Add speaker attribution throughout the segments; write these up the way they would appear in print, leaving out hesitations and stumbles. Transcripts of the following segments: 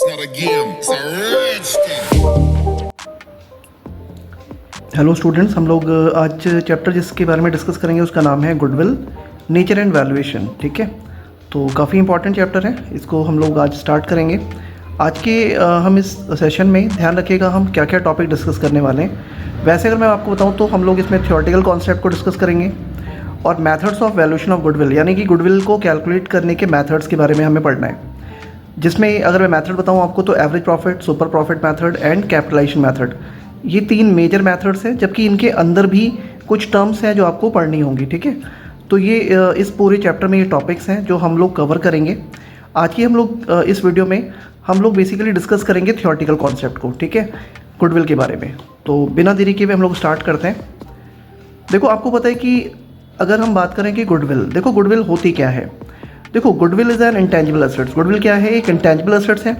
Speaker 1: not a game, it's a rich thing.
Speaker 2: Hello students, हम लोग आज चैप्टर जिसके बारे में डिस्कस करेंगे उसका नाम है गुडविल, नेचर एंड वैल्यूएशन। ठीक है, तो काफ़ी इंपॉर्टेंट चैप्टर है, इसको हम लोग आज स्टार्ट करेंगे। आज के हम इस सेशन में ध्यान रखिएगा हम क्या क्या टॉपिक डिस्कस करने वाले हैं। वैसे अगर मैं आपको बताऊं तो हम लोग इसमें थियोरेटिकल कॉन्सेप्ट को डिस्कस करेंगे और methods of valuation of goodwill, यानी कि गुडविल को कैलकुलेट करने के मेथड्स के बारे में हमें पढ़ना है। जिसमें अगर मैं मेथड बताऊँ आपको तो average profit, super profit method and capitalisation method, ये तीन मेजर मेथड्स हैं, जबकि इनके अंदर भी कुछ टर्म्स हैं जो आपको पढ़नी होंगी। ठीक है, तो ये इस पूरे चैप्टर में ये टॉपिक्स हैं जो हम लोग कवर करेंगे। आज की हम लोग इस वीडियो में हम लोग बेसिकली डिस्कस करेंगे थियोरेटिकल कॉन्सेप्ट को। ठीक है, गुडविल के बारे में। तो बिना देरी के हम लोग स्टार्ट करते हैं। देखो, आपको पता है कि अगर हम बात करें कि गुडविल, देखो गुडविल होती क्या है। देखो, goodwill is an intangible assets. Goodwill क्या है? एक इंटेंजिबल एसेट्स है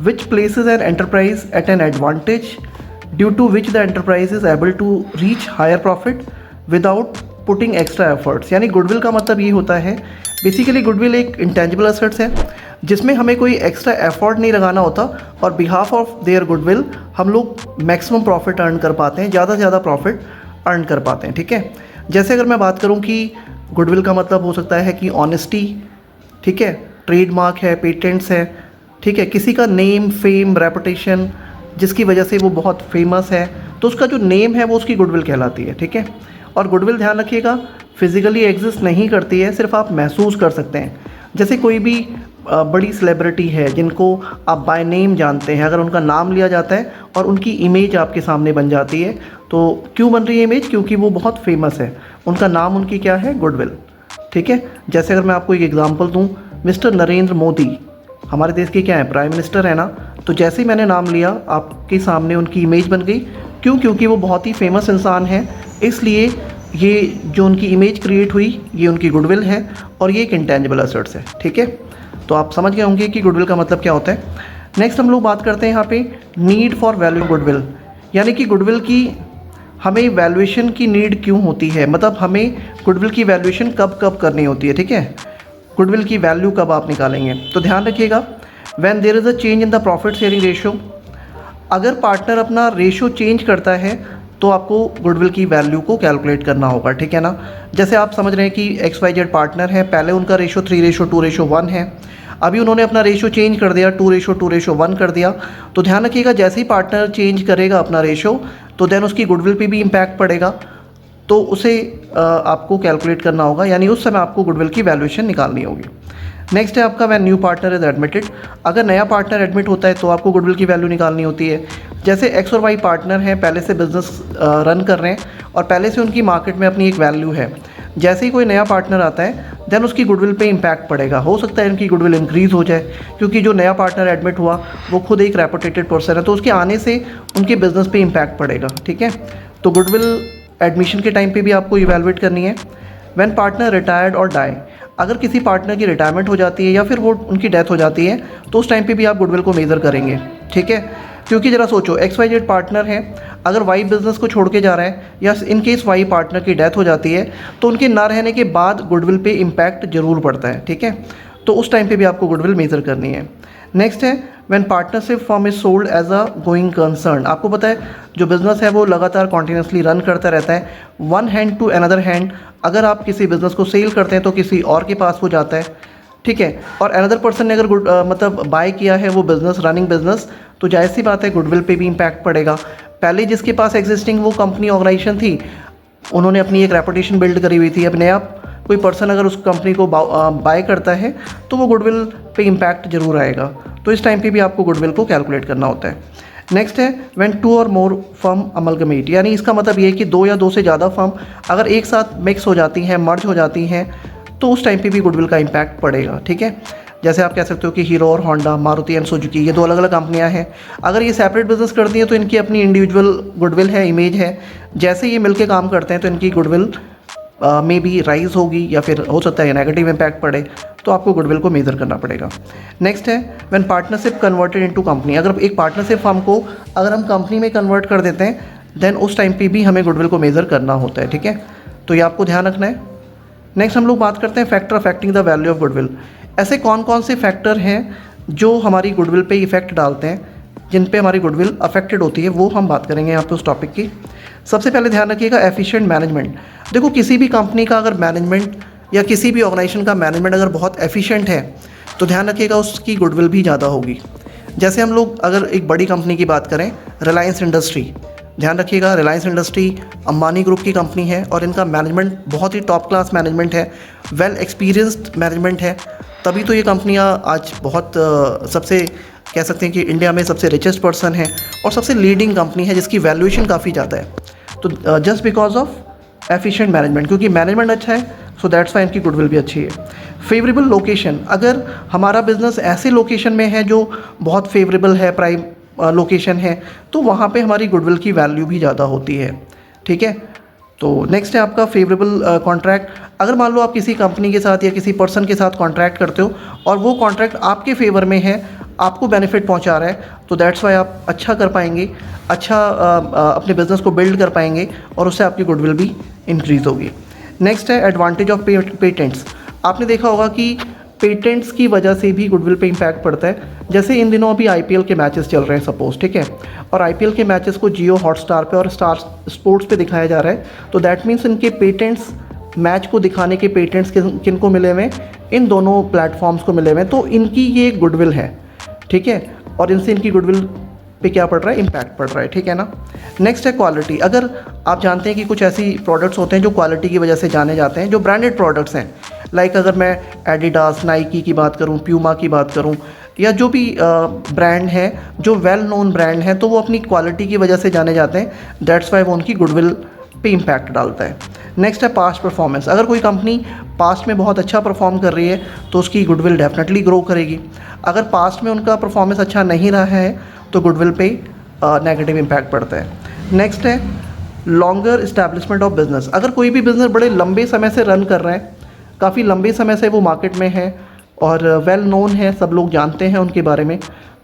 Speaker 2: which places an enterprise at an advantage due to which the enterprise is able to reach higher profit without putting extra efforts. यानी goodwill का मतलब ये होता है, बेसिकली गुडविल एक इंटेंजिबल एसेट्स है जिसमें हमें कोई एक्स्ट्रा एफर्ट नहीं लगाना होता और बिहाफ ऑफ देयर गुडविल हम लोग मैक्सिमम प्रॉफिट अर्न कर पाते हैं, ज़्यादा से ज़्यादा प्रॉफिट अर्न कर पाते हैं। ठीक है, जैसे अगर मैं बात करूँ कि गुडविल का मतलब हो सकता है कि ऑनेस्टी, ठीक है, ट्रेडमार्क है, पेटेंट्स है, ठीक है, किसी का नेम, फेम, रेपुटेशन जिसकी वजह से वो बहुत फेमस है, तो उसका जो नेम है वो उसकी गुडविल कहलाती है। ठीक है, और गुडविल ध्यान रखिएगा फिजिकली एग्जिस्ट नहीं करती है, सिर्फ आप महसूस कर सकते हैं। जैसे कोई भी बड़ी सेलिब्रिटी है जिनको आप बाय नेम जानते हैं, अगर उनका नाम लिया जाता है और उनकी इमेज आपके सामने बन जाती है, तो क्यों बन रही है इमेज? क्योंकि वो बहुत फेमस है, उनका नाम उनकी क्या है? गुडविल। ठीक है, जैसे अगर मैं आपको एक एग्जांपल दूं, मिस्टर नरेंद्र मोदी हमारे देश के क्या है? प्राइम मिनिस्टर है ना। तो जैसे ही मैंने नाम लिया आपके सामने उनकी इमेज बन गई। क्यों? क्योंकि वो बहुत ही फेमस इंसान है, इसलिए ये जो उनकी इमेज क्रिएट हुई ये उनकी गुडविल है और ये एक इंटेंजिबल एसेट्स है। ठीक है, तो आप समझ गए होंगे कि गुडविल का मतलब क्या होता है। नेक्स्ट हम लोग बात करते हैं यहाँ पे नीड फॉर वैल्यू गुडविल, यानी कि गुडविल की हमें वैल्यूएशन की नीड क्यों होती है, मतलब हमें गुडविल की वैल्यूएशन कब कब करनी होती है। ठीक है, गुडविल की वैल्यू कब आप निकालेंगे, तो ध्यान रखिएगा when there is a change in the profit sharing ratio. अगर पार्टनर अपना रेशियो चेंज करता है तो आपको गुडविल की वैल्यू को कैलकुलेट करना होगा। ठीक है ना, जैसे आप समझ रहे हैं कि XYZ पार्टनर है, पहले उनका रेशियो 3:2:1 है, अभी उन्होंने अपना रेशियो चेंज कर दिया 2:2:1 कर दिया। तो ध्यान रखिएगा जैसे ही पार्टनर चेंज करेगा अपना रेशियो तो देन उसकी गुडविल पे भी इम्पैक्ट पड़ेगा, तो उसे आपको कैलकुलेट करना होगा, यानी उस समय आपको गुडविल की वैल्यूएशन निकालनी होगी। नेक्स्ट है आपका when new partner is admitted. अगर नया पार्टनर एडमिट होता है तो आपको गुडविल की वैल्यू निकालनी होती है। जैसे X और Y पार्टनर हैं, पहले से बिजनेस रन कर रहे हैं और पहले से उनकी मार्केट में अपनी एक वैल्यू है। जैसे ही कोई नया पार्टनर आता है देन उसकी गुडविल पे इम्पैक्ट पड़ेगा। हो सकता है उनकी गुडविल इंक्रीज़ हो जाए क्योंकि जो नया पार्टनर एडमिट हुआ वो खुद एक रेपुटेटेड पर्सन है, तो उसके आने से उनके बिजनेस पे इम्पैक्ट पड़ेगा। ठीक है, तो गुडविल एडमिशन के टाइम पे भी आपको इवैल्यूएट करनी है। व्हेन पार्टनर रिटायर्ड और डाई, अगर किसी पार्टनर की रिटायरमेंट हो जाती है या फिर वो उनकी डेथ हो जाती है तो उस टाइम पे भी आप गुडविल को मेज़र करेंगे। ठीक है, क्योंकि ज़रा सोचो XYZ पार्टनर है, अगर Y बिज़नेस को छोड़ के जा रहा है या इन केस Y पार्टनर की डेथ हो जाती है तो उनके ना रहने के बाद गुडविल पे इम्पैक्ट ज़रूर पड़ता है। ठीक है, तो उस टाइम पे भी आपको गुडविल मेज़र करनी है। नेक्स्ट है when partnership firm is sold as a going concern. आपको पता है जो बिज़नेस है वो लगातार कॉन्टीन्यूसली रन करता रहता है, one hand to another hand. अगर आप किसी बिज़नेस को सेल करते हैं तो किसी और के पास वो जाता है। ठीक है, और अनदर पर्सन ने अगर मतलब बाय किया है वो बिज़नेस, रनिंग बिज़नेस, तो जाहिर सी बात है गुडविल पे भी इम्पैक्ट पड़ेगा। पहले जिसके पास एग्जिस्टिंग वो कंपनी ऑर्गेनाइजेशन थी, उन्होंने अपनी एक रेपुटेशन बिल्ड करी हुई थी, अब नया कोई पर्सन अगर उस कंपनी को बाय करता है तो वो गुडविल पे इम्पैक्ट जरूर आएगा, तो इस टाइम पे भी आपको गुडविल को कैलकुलेट करना होता है। नेक्स्ट है व्हेन 2 और मोर फर्म अमलगमेट, यानी इसका मतलब ये है कि 2 या 2 से ज़्यादा फर्म अगर एक साथ मिक्स हो जाती हैं, मर्ज हो जाती हैं, तो उस टाइम पे भी गुडविल का इम्पैक्ट पड़ेगा। ठीक है, जैसे आप कह सकते हो कि हीरो और होंडा, मारुति एंड सुजुकी, ये 2 अलग अलग कंपनियां हैं। अगर ये सेपरेट बिजनेस करती हैं तो इनकी अपनी इंडिविजुअल गुडविल है, इमेज है। जैसे ये मिलके काम करते हैं तो इनकी गुडविल मे बी राइज होगी या फिर हो सकता है नेगेटिव इम्पैक्ट पड़े, तो आपको गुडविल को मेज़र करना पड़ेगा। नेक्स्ट है when partnership converted into company. अगर एक पार्टनरशिप फर्म को अगर हम कंपनी में कन्वर्ट कर देते हैं देन उस टाइम पे भी हमें गुडविल को मेज़र करना होता है। ठीक है, तो ये आपको ध्यान रखना है। नेक्स्ट हम लोग बात करते हैं factor affecting the value of goodwill. ऐसे कौन कौन से फैक्टर हैं जो हमारी गुडविल पे इफ़ेक्ट डालते हैं, जिन पे हमारी गुडविल अफेक्टेड होती है, वो हम बात करेंगे यहाँ पे उस टॉपिक की। सबसे पहले ध्यान रखिएगा एफिशिएंट मैनेजमेंट। देखो किसी भी कंपनी का अगर मैनेजमेंट या किसी भी ऑर्गेनाइजेशन का मैनेजमेंट अगर बहुत एफिशिएंट है तो ध्यान रखिएगा उसकी गुडविल भी ज़्यादा होगी। जैसे हम लोग अगर एक बड़ी कंपनी की बात करें, रिलायंस इंडस्ट्री, ध्यान रखिएगा रिलायंस इंडस्ट्री अंबानी ग्रुप की कंपनी है और इनका मैनेजमेंट बहुत ही टॉप क्लास मैनेजमेंट है, वेल एक्सपीरियंस्ड मैनेजमेंट है, तभी तो ये कंपनियाँ आज बहुत सबसे कह सकते हैं कि इंडिया में सबसे रिचेस्ट पर्सन है और सबसे लीडिंग कंपनी है जिसकी वैल्यूएशन काफ़ी ज़्यादा है। तो just because of efficient management, क्योंकि मैनेजमेंट अच्छा है सो दैट्स वाई इनकी गुडविल भी अच्छी है। फेवरेबल लोकेशन, अगर हमारा बिजनेस ऐसे लोकेशन में है जो बहुत फेवरेबल है, प्राइम लोकेशन है, तो वहाँ पे हमारी गुडविल की वैल्यू भी ज़्यादा होती है। ठीक है, तो नेक्स्ट है आपका फेवरेबल कॉन्ट्रैक्ट। अगर मान लो आप किसी कंपनी के साथ या किसी पर्सन के साथ कॉन्ट्रैक्ट करते हो और वो कॉन्ट्रैक्ट आपके फेवर में है, आपको बेनिफिट पहुंचा रहा है, तो दैट्स वाई आप अच्छा कर पाएंगे, अच्छा अपने बिजनेस को बिल्ड कर पाएंगे और उससे आपकी गुडविल भी इंक्रीज़ होगी। नेक्स्ट है एडवांटेज ऑफ पेटेंट्स। आपने देखा होगा कि पेटेंट्स की वजह से भी गुडविल पे इम्पैक्ट पड़ता है। जैसे इन दिनों अभी आईपीएल के मैचेस चल रहे हैं सपोज, ठीक है, और आईपीएल के मैचेस को जियो हॉटस्टार पे और स्टार स्पोर्ट्स पे दिखाया जा रहा है, तो दैट मीन्स इनके पेटेंट्स, मैच को दिखाने के पेटेंट्स किन को मिले हुए, इन दोनों प्लेटफॉर्म्स को मिले हुए, तो इनकी ये गुडविल है। ठीक है, और इनसे इनकी गुडविल पे क्या पड़ रहा है, इम्पैक्ट पड़ रहा है। ठीक है ना। नेक्स्ट है क्वालिटी। अगर आप जानते हैं कि कुछ ऐसी प्रोडक्ट्स होते हैं जो क्वालिटी की वजह से जाने जाते हैं, जो ब्रांडेड प्रोडक्ट्स हैं, लाइक अगर मैं एडिडास, नाइकी की बात करूं, प्यूमा की बात करूं, या जो भी ब्रांड है जो वेल नोन ब्रांड है, तो वो अपनी क्वालिटी की वजह से जाने जाते हैं, दैट्स वाई वो उनकी गुडविल पे इम्पैक्ट डालता है। नेक्स्ट है पास्ट परफॉर्मेंस। अगर कोई कंपनी पास्ट में बहुत अच्छा परफॉर्म कर रही है तो उसकी गुडविल डेफिनेटली ग्रो करेगी। अगर पास्ट में उनका परफॉर्मेंस अच्छा नहीं रहा है तो गुडविल पे नेगेटिव इम्पैक्ट पड़ता है। नेक्स्ट है लॉन्गर इस्टेब्लिशमेंट ऑफ बिजनेस। अगर कोई भी बिज़नेस बड़े लंबे समय से रन कर रहे हैं, काफ़ी लंबे समय से वो मार्केट में है और वेल नोन है, सब लोग जानते हैं उनके बारे में,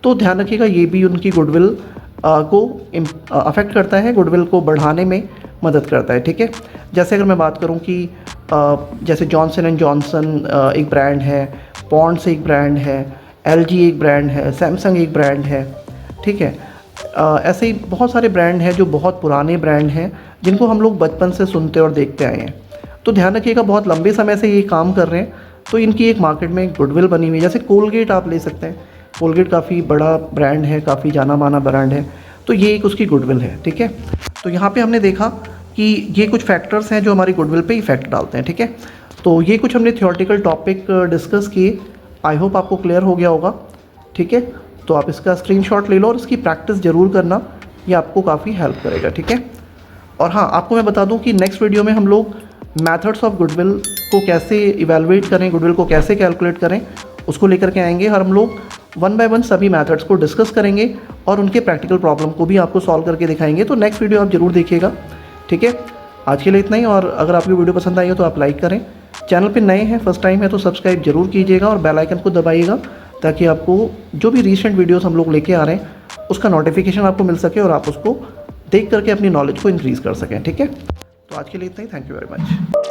Speaker 2: तो ध्यान रखिएगा ये भी उनकी गुडविल को अफेक्ट करता है, गुडविल को बढ़ाने में मदद करता है। ठीक है, जैसे अगर मैं बात करूं कि जैसे जॉनसन एंड जॉनसन एक ब्रांड है, पॉन्ड्स एक ब्रांड है, LG एक ब्रांड है, सैमसंग एक ब्रांड है। ठीक है, ऐसे ही बहुत सारे ब्रांड हैं जो बहुत पुराने ब्रांड हैं जिनको हम लोग बचपन से सुनते और देखते आए हैं। तो ध्यान रखिएगा बहुत लंबे समय से ये काम कर रहे हैं, तो इनकी एक मार्केट में गुडविल बनी हुई है। जैसे कोलगेट आप ले सकते हैं, कोलगेट काफ़ी बड़ा ब्रांड है, काफ़ी जाना माना ब्रांड है, तो ये एक उसकी गुडविल है। ठीक है, तो यहाँ पे हमने देखा कि ये कुछ फैक्टर्स हैं जो हमारी गुडविल पे इफेक्ट डालते हैं। ठीक है, तो ये कुछ हमने थियोरेटिकल टॉपिक डिस्कस किए, आई होप आपको क्लियर हो गया होगा। ठीक है, तो आप इसका स्क्रीनशॉट ले लो और इसकी प्रैक्टिस ज़रूर करना, ये आपको काफ़ी हेल्प करेगा। ठीक है, और हाँ, आपको मैं बता दूँ कि नेक्स्ट वीडियो में हम लोग मेथड्स ऑफ गुडविल को कैसे इवेलुएट करें, गुडविल को कैसे कैलकुलेट करें, उसको लेकर के आएंगे और हम लोग वन बाय वन सभी मेथड्स को डिस्कस करेंगे और उनके प्रैक्टिकल प्रॉब्लम को भी आपको सॉल्व करके दिखाएंगे। तो नेक्स्ट वीडियो आप ज़रूर देखिएगा। ठीक है, आज के लिए इतना ही, और अगर आपकी वीडियो पसंद आई हो तो आप लाइक करें, चैनल पे नए हैं, फर्स्ट टाइम है तो सब्सक्राइब जरूर कीजिएगा और बेल आइकन को दबाइएगा ताकि आपको जो भी रीसेंट वीडियोस हम लोग लेके आ रहे हैं उसका नोटिफिकेशन आपको मिल सके और आप उसको देख करके अपनी नॉलेज को इंक्रीज़ कर सकें। ठीक है, तो आज के लिए इतना ही, थैंक यू वेरी मच।